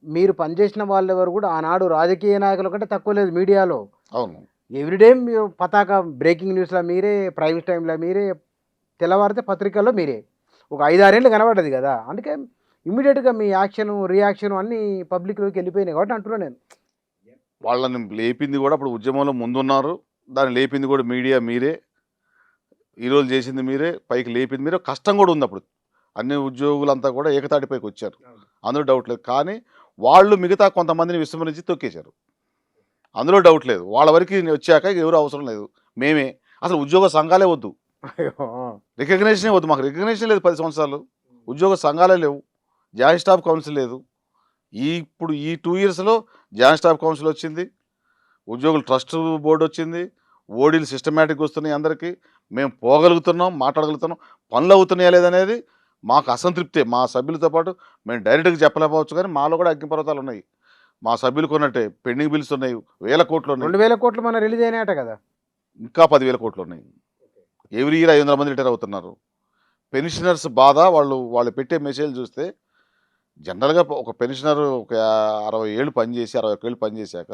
మీరు పనిచేసిన వాళ్ళెవరు కూడా ఆనాడు రాజకీయ నాయకుల కంటే తక్కువ లేదు మీడియాలో. అవును. ఎవ్రీడే మీరు పతాక బ్రేకింగ్ న్యూస్‌లో మీరే, ప్రైమ్ టైమ్‌లో మీరే, తెల్లవారితే పత్రికల్లో మీరే. ఒక 5, 6 ఏళ్ళు కనపడ్డది గదా! అందుకే ఇమ్మీడియేట్‌గా మీ యాక్షను, రియాక్షను అన్నీ పబ్లిక్‌లోకి ఎళ్ళిపోయినాయి కాబట్టి అంటున్నా నేను. వాళ్ళని లేపింది గూడా అప్పుడు ఉద్యమంలో ముందున్నారు. దాన్ని లేపింది గూడా మీడియా మీరే. ఈరోజు చేసింది మీరే. పైకి లేపింది మీరే. కష్టం గూడా ఉందప్పుడు. అన్ని ఉద్యోగులంతా కూడా ఏకతాటిపైకొచ్చారు. అందులో డౌట్ లేదు. కానీ వాళ్ళు మిగతా కొంతమందిని విస్మరించి తొక్కేశారు. అందులో డౌట్ లేదు. వాళ్ళ వరకి వచ్చాక ఎవరు అవసరం లేదు. మేమే. అసలు ఉద్యోగ సంఘాలే వద్దు. అయ్యో! ఆ! రికగ్నిషనే వద్దు. మాకు రికగ్నిషన్ లేదు 10 సంవత్సరాలు. ఉద్యోగ సంఘాలే లేవు. జాయింట్ స్టాఫ్ కౌన్సిల్ లేదు. ఇప్పుడు ఈ 2 ఇయర్స్‌లో జాయింట్ స్టాఫ్ కౌన్సిల్ వచ్చింది. ఉద్యోగుల ట్రస్ట్ బోర్డ్ వచ్చింది. ఓడీలు సిస్టమాటిక్‌గా వస్తున్నాయి అందరికీ. మేము పోగలుగుతున్నాం, మాట్లాడగలుగుతున్నాం. పనులు అవుతున్నాయా లేదనేది మాకు అసంతృప్తే. మా సభ్యులతో పాటు మేము డైరెక్ట్‌గా చెప్పలేకపోవచ్చు కానీ మాలో కూడా అగ్నిపర్వతాలు ఉన్నాయి. మా సభ్యులకు ఉన్నట్టే పెండింగ్ బిల్స్ ఉన్నాయి. వేల కోట్లు ఉన్నాయి. 2,000,00,00,000 మొన్న రిలీజ్ అయినాయట గదా! ఇంకా 10,000 కోట్లు ఉన్నాయి. ఎవ్రీ ఇయర్ 500 మంది రిటైర్ అవుతున్నారు. పెన్షనర్స్ బాధ వాళ్ళు పెట్టే మెసేజ్‌లు చూస్తే జనరల్‌గా ఒక పెన్షనర్ ఒక 60 ఏళ్ళు పనిచేసి, 61 ఏళ్ళు పనిచేశాక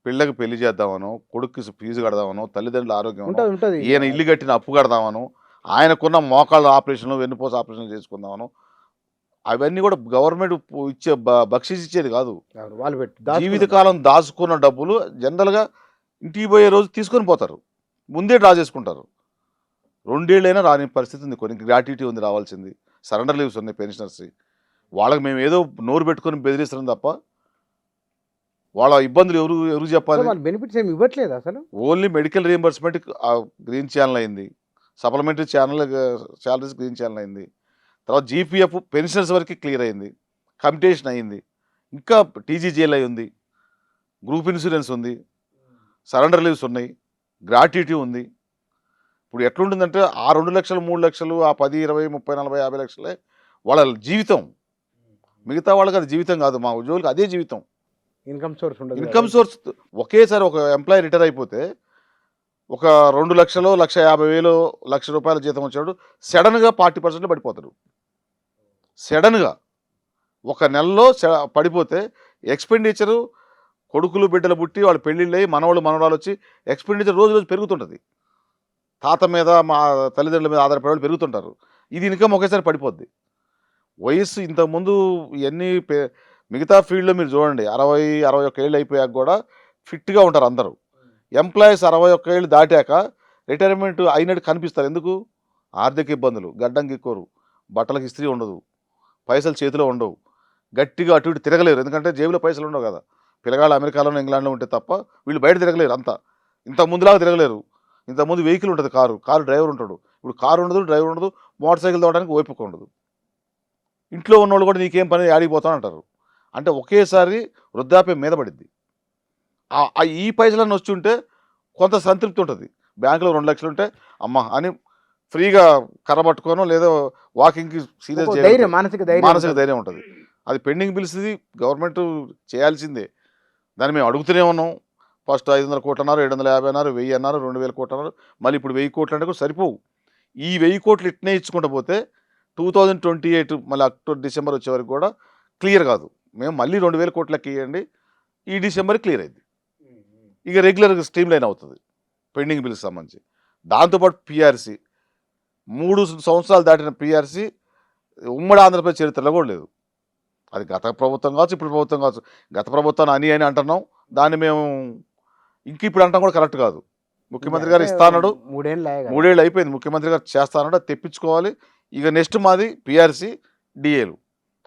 పిల్లకి పెళ్లి చేద్దామనో, కొడుక్కి ఫీజు కడదామనో, తల్లిదండ్రుల ఆరోగ్యమనో, ఉంటది. ఉంటది. ఈయన ఇల్లు కట్టిన అప్పు కడదామనో, ఆయనకున్న మోకాళ్ళ ఆపరేషన్‌లు, వెన్నుపూస ఆపరేషన్‌లు చేసుకుందామనో, అవన్నీ కూడా గవర్నమెంట్ ఇచ్చే బక్షీస్ ఇచ్చేది కాదు. అవును. వాళ్ళు పెట్టి దాచుకున్నారు. జీవితకాలం దాచుకున్న డబ్బులు జనరల్‌గా ఇంటికి పోయే రోజు తీసుకొని పోతారు. ముందే డ్రా చేసుకుంటారు. 2 ఏళ్ళైనా రాని పరిస్థితి ఉంది. కొన్ని గ్రాట్యుటీ ఉంది రావాల్సింది. సరెండర్ లీవ్స్ ఉన్నాయి పెన్షనర్స్‌వి. వాళ్ళకి మేము ఏదో నోరు పెట్టుకొని బెదిరిస్తున్నాం తప్ప, వాళ్ళ ఇబ్బందులు ఎవరికి సో, చెప్పాలి? వాళ్ళు బెనిఫిట్స్ ఏమి ఇవ్వట్లేదా అసలు? Only medical reimbursement green channel అయింది. Supplementary channel salaries green channel అయింది. తర్వాత జీపీఎఫ్ పెన్షనర్స్ వరకి క్లియర్ అయింది. కమ్యుటేషన్ అయింది. ఇంకా టీజీజీఎల్ఐ ఉంది. గ్రూప్ ఇన్సూరెన్స్ ఉంది. సరెండర్ లీవ్స్ ఉన్నాయి. గ్రాట్యుటీ ఉంది. ఇప్పుడు ఎట్లుంటుందంటే ఆ 2,00,000, 3,00,000, ఆ 10, 20, 30, 40, 50 లక్షలే వాళ్ళ జీవితం. మిగతా వాళ్ళకి అది జీవితం కాదు. మా ఉద్యోగులకు అదే జీవితం. ఇన్‌కమ్ సోర్స్ ఉండదు గదా! ఇన్‌కమ్ సోర్స్ ఒకేసారి ఒక ఎంప్లాయీ రిటైర్ అయిపోతే ఒక 2,00,000, 1,50,000, ₹1,00,000 జీతం వచ్చాడు సడెన్‌గా 40% పడిపోతాడు. సడెన్‌గా ఒక నెలలో పడిపోతే ఎక్స్‌పెండిచరు కొడుకులు, బిడ్డలు పుట్టి వాళ్ళ పెళ్ళిళ్ళయి మనవళ్ళు, మనవరాలొచ్చి ఎక్స్‌పెండిచర్ రోజు రోజు పెరుగుతుంటది. తాత మీద, మా తల్లిదండ్రుల మీద ఆధారపడే వాళ్ళు పెరుగుతుంటారు. ఇది ఇన్‌కమ్ ఒకేసారి పడిపోద్ది. వయస్సు ఇంతకుముందు ఇయన్నీ మిగతా ఫీల్డ్‌లో మీరు చూడండి 60, 61 ఏళ్ళు అయిపోయాక గూడా ఫిట్‌గా ఉంటారు అందరూ. ఎంప్లాయీస్ 61 ఏళ్ళు దాటాక రిటైర్మెంట్ అయినట్టు కనిపిస్తారు. ఎందుకు? ఆర్థిక ఇబ్బందులు, గడ్డం గిక్కోరు, బట్టలకు ఇస్త్రీ ఉండదు, పైసలు చేతిలో ఉండవు. గట్టిగా అటు ఇటు తిరగలేరు. ఎందుకంటే జేబులో పైసలు ఉండవు గదా! పిల్లగాళ్ళు అమెరికాలోనో, ఇంగ్లాండ్‌లో ఉంటే తప్ప వీళ్ళు బయట తిరగలేరు అంతా. ఇంతకు ముందులాగా తిరగలేరు. ఇంతకుముందు వెహికల్ ఉంటది కారు. కారు డ్రైవర్ ఉంటాడు. ఇప్పుడు కారు ఉండదు, డ్రైవర్ ఉండదు, మోటార్ సైకిల్ తోలడానికి ఓపిక ఉండదు. ఇంట్లో ఉన్నోళ్ళు కూడా నీకేం పని యాడికి పోతావు అంటారు. అంటే ఒకేసారి వృద్ధాప్యం మీద పడిద్ది. ఈ పైసలన్నీ వచ్చుంటే కొంత సంతృప్తి ఉంటది. బ్యాంక్‌లో 2,00,000 ఉంటే అమ్మ! అని ఫ్రీగా కర్ర పట్టుకోనో లేదో వాకింగ్‌కి సీరియస్ ఒక ధైర్యం, చేయగలుగుతాం. మానసిక ధైర్యం మానసిక ఉంటది. ధైర్యం ఉంటది. అది పెండింగ్ బిల్స్‌ది గవర్నమెంట్ చేయాల్సిందే. దాన్ని మేము అడుగుతూనే ఉన్నాం. ఫస్ట్ 500 కోట్లు అన్నారు, 750 అన్నారు, 1000 అన్నారు, 2,000 కోట్లు అన్నారు. మళ్ళీ ఇప్పుడు 1000 కోట్లు అంటే కూడా సరిపోవు. ఈ 1000 కోట్లు ఇట్నే ఇచ్చుకుంటూ పోతే 2028 మళ్ళీ అక్టోబర్, డిసెంబర్ వచ్చే వరకు కూడా క్లియర్ కాదు. మేము మళ్ళీ 2,000 కోట్లకి ఇయ్యండి. ఈ డిసెంబర్ క్లియర్ అయింది. ఇక రెగ్యులర్‌గా స్ట్రీమ్ లైన్ అవుతది. పెండింగ్ బిల్స్ సంబంధించి. దాంతోపాటు పీఆర్సీ 3 సంవత్సరాలు దాటిన పీఆర్సీ ఉమ్మడి ఆంధ్రప్రదేశ్ చరిత్రలో కూడా లేదు. అది గత ప్రభుత్వం కావచ్చు, ఇప్పుడు ప్రభుత్వం కావచ్చు. గత ప్రభుత్వాన్ని అని అంటున్నాం. దాన్ని మేము ఇప్పుడు అంటాం కూడా కరెక్ట్ కాదు. ముఖ్యమంత్రి గారు అంటే ఇస్తా అన్నాడు. 3 ఏళ్ళు ఆయ 3 గదా! ఏళ్ళు అయిపోయింది. ముఖ్యమంత్రి గారు చేస్తా అన్నాడు. అది తెప్పించుకోవాలి. ఇక నెక్స్ట్ మాది పీఆర్సీ, డీఏలు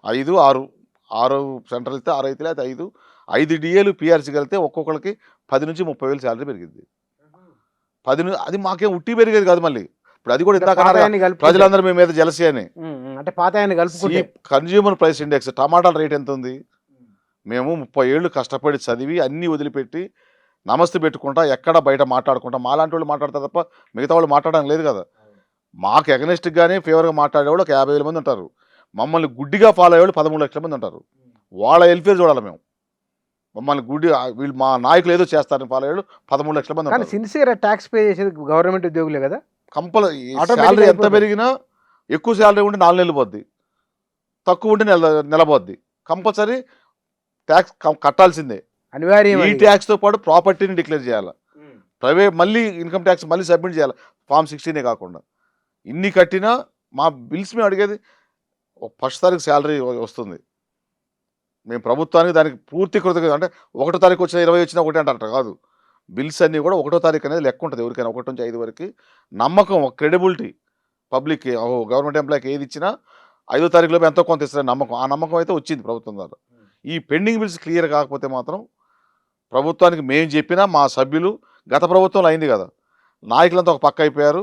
5, 6 సెంట్రల్ ఇస్తే 6 అయితే లేకపోతే 5 డీఏలు పీఆర్సీకి వెళ్తే ఒక్కొక్కరికి 10,000-30,000 శాలరీ పెరిగిద్ది. అది మాకేం ఉట్టి పెరిగేది కాదు మళ్ళీ. ఇప్పుడు అది కూడా అంటే ఇందాక పాతాయాన్ని కలుపుకుంటే. ప్రజలందరూ మీ మీద జెలసీ అని. అంటే పాతాయాన్ని కలుపుకుంటే. కన్జ్యూమర్ ప్రైస్ ఇండెక్స్ టమాటాల రేట్ ఎంత ఉంది? మేము 30 ఏళ్ళు కష్టపడి చదివి అన్నీ వదిలిపెట్టి నమస్తే పెట్టుకుంటా ఎక్కడ బయట మాట్లాడుకుంటా మాలాంటి వాళ్ళు మాట్లాడతారు తప్ప మిగతా వాళ్ళు మాట్లాడడం లేదు కదా. మాకు ఎగనెస్ట్గానే ఫేవర్గా మాట్లాడేవాళ్ళు ఒక 50,000 మంది ఉంటారు. మమ్మల్ని గుడ్డిగా ఫాలో అయ్యేవాళ్ళు 13 లక్షల మంది ఉంటారు. వాళ్ళ వెల్ఫేర్ చూడాలి మేము. మమ్మల్ని వీళ్ళు మా నాయకులు ఏదో చేస్తారని ఫాలో అయ్యేవాళ్ళు 13 లక్షల మంది కానీ ఉంటారు. సిన్సియర్ ట్యాక్స్ పే చేసేది గవర్నమెంట్ ఉద్యోగులే కదా. శాలరీ ఎంత అయిపోతుంది. పెరిగినా ఎక్కువ శాలరీ ఉంటే 4 నెలలు పోద్ది, తక్కువ ఉంటే నెల పోద్ది. కంపల్సరీ ట్యాక్స్ కట్టాల్సిందే. అనివార్యం ఈ అది. ట్యాక్స్తో పాటు ప్రాపర్టీని డిక్లేర్ చేయాలి. ప్రైవేట్ మళ్ళీ ఇన్కమ్ ట్యాక్స్ మళ్ళీ సబ్మిట్ చేయాలి. ఫామ్ 16 కాకుండా. ఇన్ని కట్టినా మా బిల్స్ మేము అడిగేది ఫస్ట్ తారీఖు శాలరీ వస్తుంది. మేము ప్రభుత్వానికి దానికి పూర్తి కృతజ్ఞత. అంటే 1వ తారీఖు వచ్చినా 20 వచ్చినా ఒకటే అంటారట కాదు. బిల్స్ అన్నీ కూడా 1వ తారీఖు అనేది లెక్క ఉంటుంది ఎవరికైనా 1 నుంచి 5 వరకు. నమ్మకం, క్రెడిబిలిటీ పబ్లిక్‌కి గవర్నమెంట్ ఎంప్లాయ్‌కి ఏది ఇచ్చినా 5వ తారీఖులోపు ఎంతో కొంత ఇస్తారని నమ్మకం. ఆ నమ్మకం అయితే వచ్చింది ప్రభుత్వం ద్వారా. ఈ పెండింగ్ బిల్స్ క్లియర్ కాకపోతే మాత్రం ప్రభుత్వానికి మేము చెప్పినా మా సభ్యులు గత ప్రభుత్వంలో అయింది కదా, నాయకులంతా ఒక పక్క అయిపోయారు,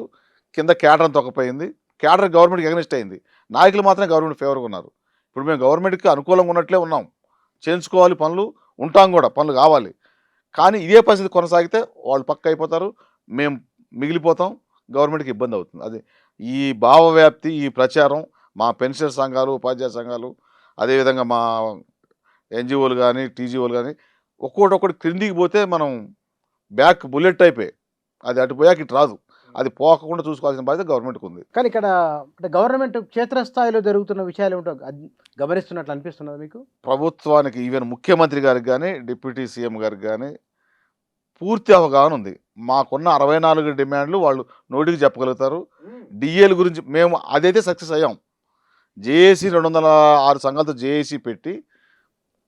కింద క్యాడర్ అంతా ఒకపోయింది. క్యాడర్ గవర్నమెంట్కి ఎగనిస్ట్ అయింది, నాయకులు మాత్రమే గవర్నమెంట్ ఫేవర్గా ఉన్నారు. ఇప్పుడు మేము గవర్నమెంట్కి అనుకూలంగా ఉన్నట్లే ఉన్నాం, చేయించుకోవాలి పనులు, ఉంటాం కూడా, పనులు కావాలి. కానీ ఇదే పరిస్థితి కొనసాగితే వాళ్ళు పక్క అయిపోతారు, మేము మిగిలిపోతాం, గవర్నమెంట్కి ఇబ్బంది అవుతుంది. అది ఈ భావవ్యాప్తి, ఈ ప్రచారం మా పెన్షన్ సంఘాలు, ఉపాధ్యాయ సంఘాలు, అదేవిధంగా మా ఎన్జిఓలు కానీ టీజీఓలు కానీ ఒక్కొక్కటి క్రిందికి పోతే మనం బ్యాక్ బుల్లెట్ అయిపోయి అది అటు పోయాక ఇటు రాదు. అది పోకుండా చూసుకోవాల్సిన బాధ్యత గవర్నమెంట్కి ఉంది. కానీ ఇక్కడ అంటే గవర్నమెంట్ క్షేత్రస్థాయిలో జరుగుతున్న విషయాలు ఏమిటో గమనిస్తున్నట్లు అనిపిస్తున్నది మీకు? ప్రభుత్వానికి ఈవెన్ ముఖ్యమంత్రి గారికి కానీ డిప్యూటీ సీఎం గారికి కానీ పూర్తి అవగాహన ఉంది. మాకున్న 64 డిమాండ్లు వాళ్ళు నోటికి చెప్పగలుగుతారు. డిఏల గురించి మేము అదైతే సక్సెస్ అయ్యాం. జేఏసీ 206 సంఘాలతో జేఏసీ పెట్టి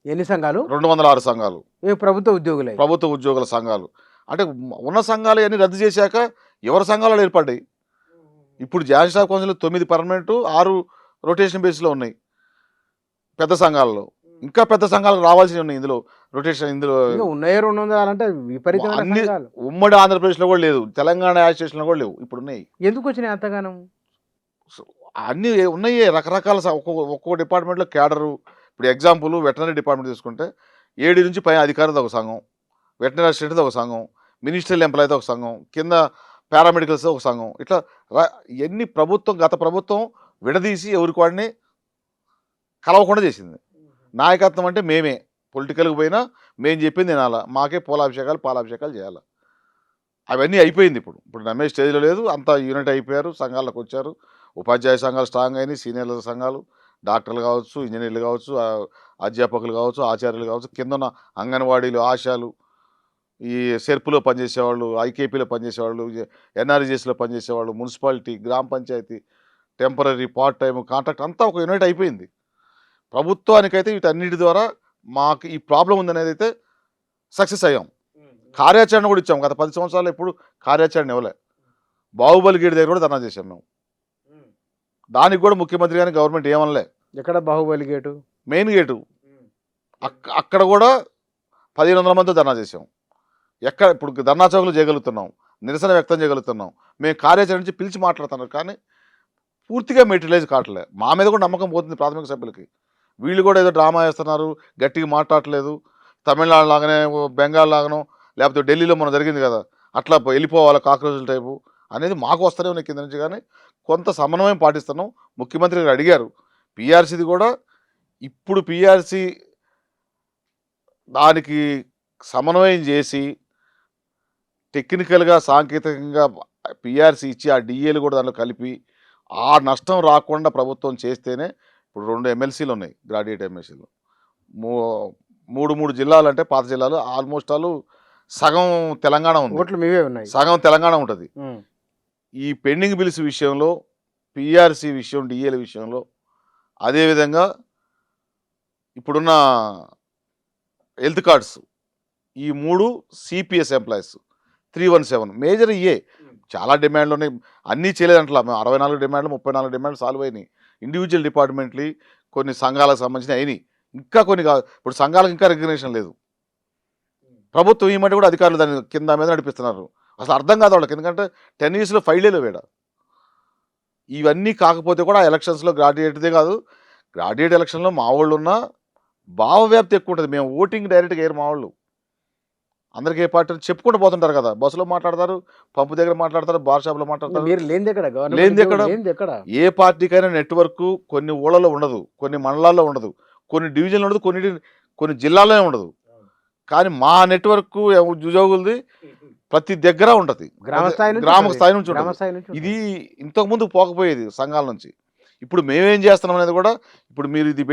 ఎన్ని సంఘాలు? 206 సంఘాలు ప్రభుత్వ ఉద్యోగులే, ప్రభుత్వ ఉద్యోగుల సంఘాలు. అంటే ఉన్న సంఘాలు అన్నీ రద్దు చేశాక ఎవరి సంఘాలు ఏర్పడ్డాయి. ఇప్పుడు joint staff council 9 permanent, 6 rotation బేస్లో ఉన్నాయి పెద్ద సంఘాలలో. ఇంకా పెద్ద సంఘాలకు రావాల్సి ఉన్నాయి ఇందులో రొటేషన్. ఇందులో ఉన్నాయో 200 అంటే విపరీతమైన అన్ని సంఘాలు. ఉమ్మడి ఆంధ్రప్రదేశ్లో కూడా లేదు, తెలంగాణ యాజిటేషన్లో కూడా లేవు, ఇప్పుడు ఉన్నాయి. ఎందుకు వచ్చినాయి అంతగానం? అన్నీ ఉన్నాయి రకరకాల ఒక్కో డిపార్ట్మెంట్లో క్యాడరు. ఇప్పుడు ఎగ్జాంపుల్ వెటనరీ డిపార్ట్మెంట్ తీసుకుంటే 7 నుంచి పై అధికారులతో ఒక సంఘం, వెటనరీ అసిస్టెంట్తో ఒక సంఘం, మినిస్ట్రియల్ ఎంప్లాయీతో ఒక సంఘం, కింద పారామెడికల్స్తో ఒక సంఘం. ఇట్లా ఎన్ని ప్రభుత్వం, గత ప్రభుత్వం విడదీసి ఎవరికి వాడిని కలవకుండా చేసింది. నాయకత్వం అంటే మేమే, పొలిటికల్కి పోయినా మేము చెప్పింది వినాలా, మాకే పూలాభిషేకాలు పాలాభిషేకాలు చేయాలి. అవన్నీ అయిపోయింది. ఇప్పుడు రమేష్ స్టేజ్లో లేదు, అంతా యూనిట్ అయిపోయారు, సంఘాలకు వచ్చారు. ఉపాధ్యాయ సంఘాలు స్ట్రాంగ్ అయినాయి, సీనియర్ల సంఘాలు, డాక్టర్లు కావచ్చు, ఇంజనీర్లు కావచ్చు, అధ్యాపకులు కావచ్చు, ఆచార్యులు కావచ్చు, కింద ఉన్న అంగన్వాడీలు, ఆశాలు, ఈ సెర్పులో పనిచేసేవాళ్ళు, ఐకేపీలో పనిచేసేవాళ్ళు, ఎన్ఆర్జీఎస్లో పనిచేసేవాళ్ళు, మున్సిపాలిటీ, గ్రామ panchayat, temporary, part time, contract అంతా ఒక యూనిట్ అయిపోయింది. ప్రభుత్వానికైతే వీటన్నిటి ద్వారా మాకు ఈ ప్రాబ్లం ఉందనేది అయితే సక్సెస్ అయ్యాం. కార్యాచరణ కూడా ఇచ్చాం. గత 10 సంవత్సరాలు ఎప్పుడు కార్యాచరణ ఇవ్వలే. బాహుబలి గేట్ దగ్గర కూడా ధర్నా చేశాం మేము. దానికి కూడా ముఖ్యమంత్రి కానీ గవర్నమెంట్ ఏమనలే. ఎక్కడ బాహుబలి గేటు? Main gate. అక్కడ కూడా 1500 మందితో ధర్నా చేసాం. ఇప్పుడు ధర్నా చౌకలు చేయగలుగుతున్నాం, నిరసన వ్యక్తం చేయగలుగుతున్నాం. మేము కార్యాచరణ నుంచి పిలిచి మాట్లాడుతున్నాం, కానీ పూర్తిగా మెటీరియలైజ్ కావట్లే. మా మీద కూడా నమ్మకం పోతుంది ప్రాథమిక సభ్యులకి. వీళ్ళు కూడా ఏదో డ్రామా వేస్తున్నారు, గట్టిగా మాట్లాడట్లేదు, తమిళనాడు లాగానే బెంగాల్ లాగానో లేకపోతే ఢిల్లీలో మనం జరిగింది కదా అట్లా వెళ్ళిపోవాలి కాక్రోజుల టైపు అనేది మాకు వస్తూనే ఉన్నాయి కింద నుంచి. కానీ కొంత సమన్వయం పాటిస్తున్నాం. ముఖ్యమంత్రి గారు అడిగారు పీఆర్సీది కూడా. ఇప్పుడు పీఆర్సీ దానికి సమన్వయం చేసి టెక్నికల్గా సాంకేతికంగా పీఆర్సీ ఇచ్చి ఆ డిఏలు కూడా దాంట్లో కలిపి ఆ నష్టం రాకుండా ప్రభుత్వం చేస్తేనే. ఇప్పుడు 2 ఎమ్మెల్సీలు ఉన్నాయి, గ్రాడ్యుయేట్ ఎమ్మెల్సీలు, 3 జిల్లాలు, అంటే పాత జిల్లాలు ఆల్మోస్ట్ ఆల్ సగం తెలంగాణ ఉంది, ఓట్లు మీవే ఉన్నాయి, సగం తెలంగాణ ఉంటుంది. ఈ పెండింగ్ బిల్స్ విషయంలో, పీఆర్సీ విషయం, డిఏల విషయంలో, అదేవిధంగా ఇప్పుడున్న హెల్త్ కార్డ్స్, ఈ 3 సిపిఎస్ ఎంప్లాయీస్ 317 మేజర్ ఇయే. చాలా డిమాండ్లు ఉన్నాయి, అన్నీ చేయలేదంటలా. మేము 64 డిమాండ్లు, 34 డిమాండ్లు సాల్వ్ అయినాయి. ఇండివిజువల్ డిపార్ట్మెంట్లీ కొన్ని సంఘాలకు సంబంధించిన అయినాయి, ఇంకా కొన్ని కాదు. ఇప్పుడు సంఘాలకు ఇంకా రికగ్నిషన్ లేదు. ప్రభుత్వం ఈ మధ్య కూడా అధికారులు దాన్ని కింద మీద నడిపిస్తున్నారు. అసలు అర్థం కాదు వాళ్ళకి, ఎందుకంటే 10 yearsలో ఫైలేలు వేడ. ఇవన్నీ కాకపోతే కూడా ఎలక్షన్స్లో గ్రాడ్యుయేట్దే కాదు, గ్రాడ్యుయేట్ ఎలక్షన్లో మా వాళ్ళు ఉన్న భావవ్యాప్తి ఎక్కువ ఉంటుంది. మేము ఓటింగ్ డైరెక్ట్గా వేయరు మా వాళ్ళు. అందరికీ ఏ పార్టీ చెప్పుకుంటూ పోతుంటారు కదా, బస్సులో మాట్లాడతారు, పంపు దగ్గర మాట్లాడతారు, బార్ షాప్లో మాట్లాడతారు. లేనిది ఎక్కడ? ఏ పార్టీకైనా నెట్వర్క్ కొన్ని ఊళ్ళలో ఉండదు, కొన్ని మండలాల్లో ఉండదు, కొన్ని డివిజన్లు ఉండదు, కొన్ని జిల్లాల్లోనే ఉండదు. కానీ మా నెట్వర్క్ ఉద్యోగులది ప్రతి దగ్గర ఉంటుంది, గ్రామ స్థాయి నుంచి ఉంటుంది. ఇది ఇంతకుముందు పోకపోయేది సంఘాల నుంచి. ఇప్పుడు మేమేం చేస్తున్నాం అనేది కూడా, ఇప్పుడు మీరు ఇది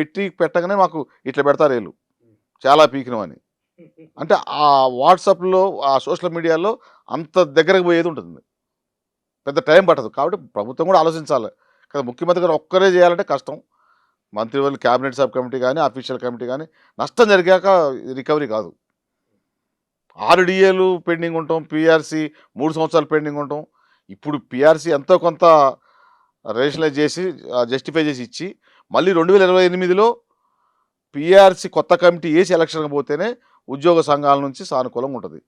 పెట్టగానే మాకు ఇట్లా పెడతారు వీళ్ళు, చాలా పీకినవని. అంటే ఆ వాట్సాప్‌లో, ఆ సోషల్ మీడియాలో అంత దగ్గరకు పోయేది ఉంటుంది. పెద్ద టైం పట్టదు. కాబట్టి ప్రభుత్వం కూడా ఆలోచించాలి. కదా ముఖ్యమంత్రి గారు ఒక్కరే చేయాలంటే కష్టం. మంత్రివర్యులు క్యాబినెట్ సబ్ కమిటీ గాని, అఫీషియల్ కమిటీ గాని నష్టం జరిగాక రికవరీ కాదు. 6 డీఏలు పెండింగ్ ఉంటాం. పీఆర్సీ 3 సంవత్సరాలు పెండింగ్ ఉంటాం. ఇప్పుడు పీఆర్సీ ఎంతో కొంత రేషనలైజ్ చేసి జస్టిఫై చేసి ఇచ్చి మళ్ళీ 2028లో పీఆర్సీ కొత్త కమిటీ ఏసి ఎలక్షన్‌కి పోతేనే ఉద్యోగ సంఘాల నుంచి సానుకూలంగా ఉంటది.